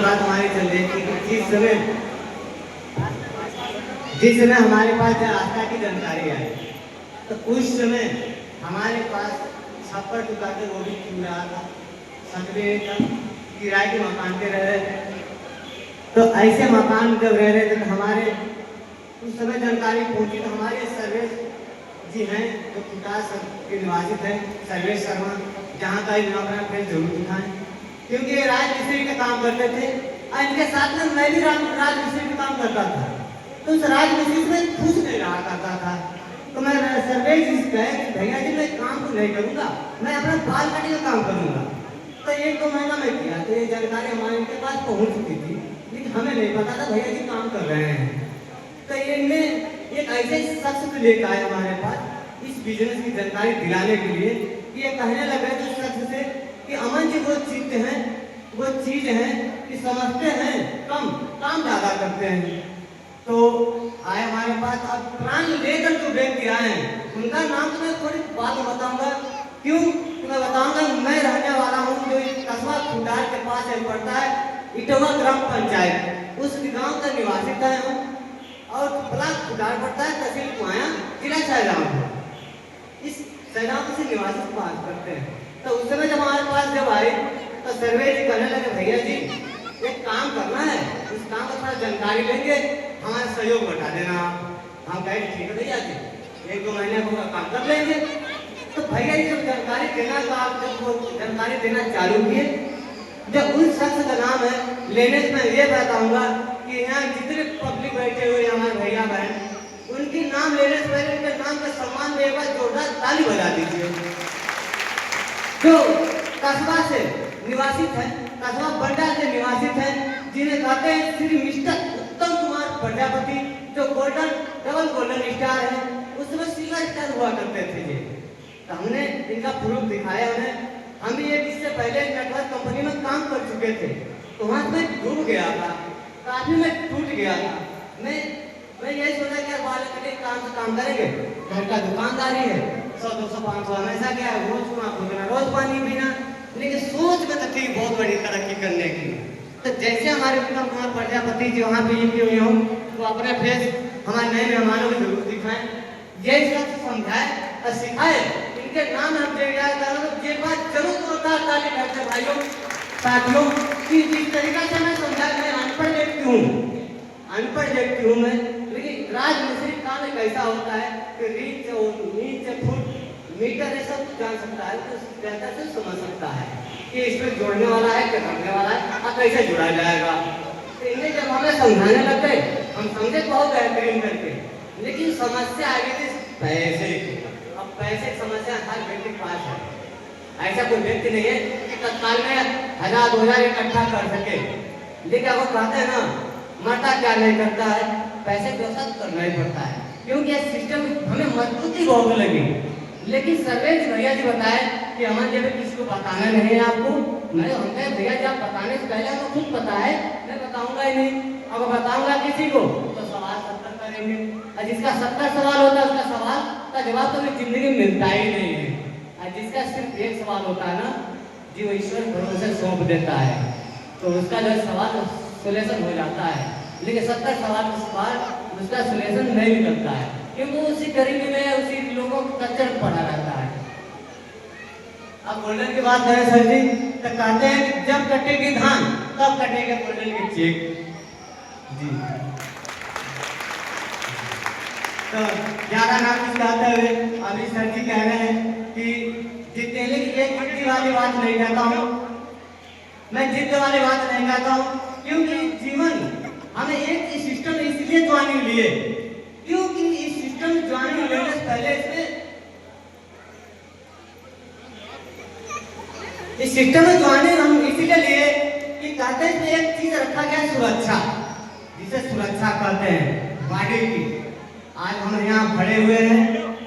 बात हमारी चल रही थी कि जिस समय हमारे पास आस्था की जानकारी आई तो उस समय हमारे पास छप्पर चुका के वो भी क्यों रहा था, सकरे किराए के मकान पे रह रहे थे। तो ऐसे मकान जब रह रहे थे तो हमारे उस समय जानकारी पहुंची तो हमारे सर्वेश जी हैं जो विकास के निवासित हैं, सर्वेश शर्मा, जहाँ का अपना फिर जरूर दिखाएं क्योंकि ये राजमिस्त्री का काम करते थे और इनके साथ में मैं भी राजमिस्त्री का काम करता था। तो उस राजमिस्त्री में खुश नहीं रहा करता था तो मैं सर्वेश जी से कहे कि भैया जी मैं काम तो नहीं करूँगा, मैं अपना बाल काटने का काम करूँगा। तो 1-2 महीना में किया तो ये जानकारी हमारे इनके पास पहुँच चुकी थी लेकिन हमें नहीं पता था भैया जी काम कर रहे हैं। तो इनने एक ऐसे शख्स को लेकर आए हमारे पास इस बिजनेस की जानकारी दिलाने के लिए कि ये कहने लगे तो शख्स से कि अमन जी वो चीज है कि समझते हैं कम, काम ज़्यादा करते हैं। तो आए हमारे पास, अब प्राण लेकर जो व्यक्ति आए हैं उनका नाम तो मैं थोड़ी बात बताऊंगा। क्यों तो मैं बताऊंगा, मैं रहने वाला हूँ जो कस्बा खुटार के पास पड़ता है इटवा ग्राम पंचायत, उस गांव का निवासी था हूँ और ब्लॉक खुटार पड़ता है, तहसील कुआया, जिला शाहजहांपुर। इस शाहजहांपुर से निवासी बात करते हैं। तो उस समय जब हमारे पास जब आए तो सर्वे जी कहने लगे भैया जी एक काम करना है, उस काम का थोड़ा जानकारी लेंगे, हमारा सहयोग बता देना। हम कहे ठीक है भैया जी 1-2 महीने को काम कर लेंगे। तो भैया जी जब जानकारी देना तो आप जब वो जानकारी देना चालू किए, जब उस शख्स का नाम है लेने से मैं ये बताऊंगा कि यहाँ जितने पब्लिक बैठे हुए हमारे भैया बहन उनके नाम लेने से पहले उनके नाम के सम्मान में एक बार जोरदार ताली बजा दीजिए। जो कस्बा से निवासित है, कस्बा बंडा से निवासित है, जिन्हें कहते हैं श्री मिस्टर उत्तम कुमार प्रजापति, जो डबल गोल्डन स्टार है, उसमें सिल्वर स्टार हुआ करते थे ये। तो हमने इनका प्रूफ दिखाया उन्हें। हम भी एक इससे पहले नेटवर्क कंपनी में काम कर चुके थे तो वहाँ मैं डूब गया था, काफी मैं टूट गया था। मैं यही सोचा कि बाल कटे काम से काम करेंगे, घर का दुकानदारी है, 100-200-500 हमेशा क्या है रोज खुदना रोज पानी पीना, लेकिन सोच में तो थी बहुत बड़ी तरक्की करने की। तो जैसे हमारे उत्तम कुमार प्रजापति जी वहाँ पे हुए हों तो अपने फेस हमारे नए मेहमानों को जरूर दिखाएं, यही सब समझाए और सिखाए। इनके नाम हम ये बात जरूर जोरदार ताली करते भाइयों साथियों कि जिस तरीका से मैं समझा, मैं अनपढ़ व्यक्ति हूँ मैं, लेकिन राजमिस्त्री काम एक ऐसा होता है कि रीच से फुट मीटर ये सब जान सकता है, तो बेहतर से समझ सकता है कि इसमें जोड़ने वाला है क्या करने वाला है और कैसे जुड़ा जाएगा। तो इन्हें जब हमें समझाने लग गए हम समझे बहुत बेहतरीन करके, लेकिन समस्या आ गई थी पैसे की। अब पैसे की समस्या हर व्यक्ति के पास है, ऐसा कोई व्यक्ति नहीं है कि तत्काल में 1000-2000 इकट्ठा कर सके। लेकिन अब वो कहते हैं ना मरता क्या नहीं करता है, पैसे के साथ करना ही पड़ता है क्योंकि ये सिस्टम हमें मजबूती बहुत लगी। लेकिन सर्वेश भैया जी बताए कि हमारे जब किसी को बताना नहीं है आपको, मैं हमने भैया जी आप बताने से पहले आपको खुद पता है, मैं बताऊंगा ही नहीं। अब बताऊंगा किसी को तो सवाल 70 करेंगे और जिसका 70 सवाल होता है उसका सवाल का जवाब तो जिंदगी में मिलता ही नहीं है, और जिसका सिर्फ एक सवाल होता है ना जी वो ईश्वर भरोसे सौंप देता है तो उसका जो सवाल सोल्यूशन हो जाता है। लेकिन 70 सवाल उसका सोल्यूशन नहीं निकलता है क्योंकि उसी गरीबी में उसी लोगों को कच्चर पड़ा रहता है। अब गोल्डन की बात करें सर जी तो कहते हैं कि जब कटेगी धान तब कटेगा गोल्डन की चेक जी। तो ज्यादा नाम कहते हुए अभी सर जी कह रहे हैं कि जितने की एक जिद्दी वाली बात नहीं कहता हूँ, मैं जिद्द वाली बात नहीं कहता हूँ क्योंकि जीवन हमें एक सिस्टम इसलिए ज्वाइनिंग लिए क्योंकि इस सिस्टम ज्वाइनिंग लेने से पहले इस सिस्टम में ज्वाइनिंग हम इसीलिए लिए कि कहते हैं एक चीज रखा गया सुरक्षा, जिसे सुरक्षा कहते हैं बॉडी की। आज हम यहाँ खड़े हुए हैं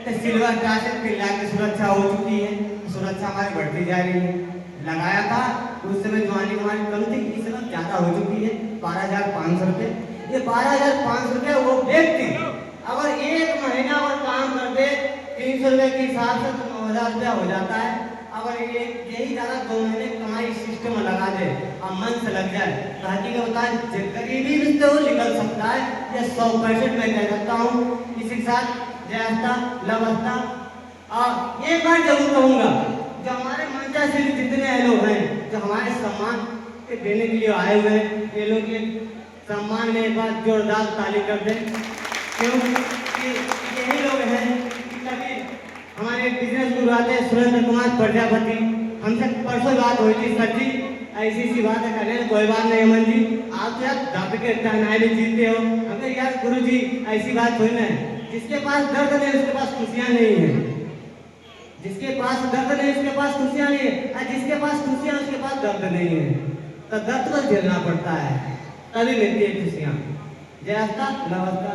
तो सिल्वर स्टार से 3 लाख की सुरक्षा हो चुकी है, सुरक्षा हमारी बढ़ती जा रही है। लगाया था उस समय ज्वाइनिंग हमारी कम थी, इस समय ज्यादा हो चुकी है 12,500 रुपये। ये 12,500 रुपये वो व्यक्ति अगर 1 महीना और काम कर दे 300 रुपये के हिसाब से तो 9,000 रुपया हो जाता है। अगर ये यही ज़्यादा 2 महीने कमाई सिस्टम में लगा दे और मन से लग जाए तो हकीकत होता है गरीबी से वो निकल सकता है। ये 100% मैं कह सकता हूँ। इसी के साथ जयस्ता लवस्था और एक बार जरूर कहूँगा, जो हमारे मंचा से जितने लोग हैं जो हमारे सम्मान के देने के लिए आए हुए हैं, ये लोग के सम्मान में एक बार जोरदार ताली कर दें, क्योंकि यही लोग हैं कि कभी हमारे बिजनेस गुरु आते सुरेंद्र कुमार प्रजापति, हमसे परसों बात हुई थी, सर जी ऐसी सी बात है करें, कोई बात नहीं अमन जी, आप यार दब के तहनाए भी जीते हो। अगर यार गुरु जी ऐसी बात हुई ना, जिसके पास दर्द नहीं उसके पास खुशियाँ नहीं है, जिसके पास दर्द नहीं उसके पास खुशियाँ नहीं है, और जिसके पास खुशियाँ उसके पास दर्द नहीं है। तो दर्द को झेलना पड़ता है तभी मिलती है खुशियाँ। जय अस्ता नमस्कार।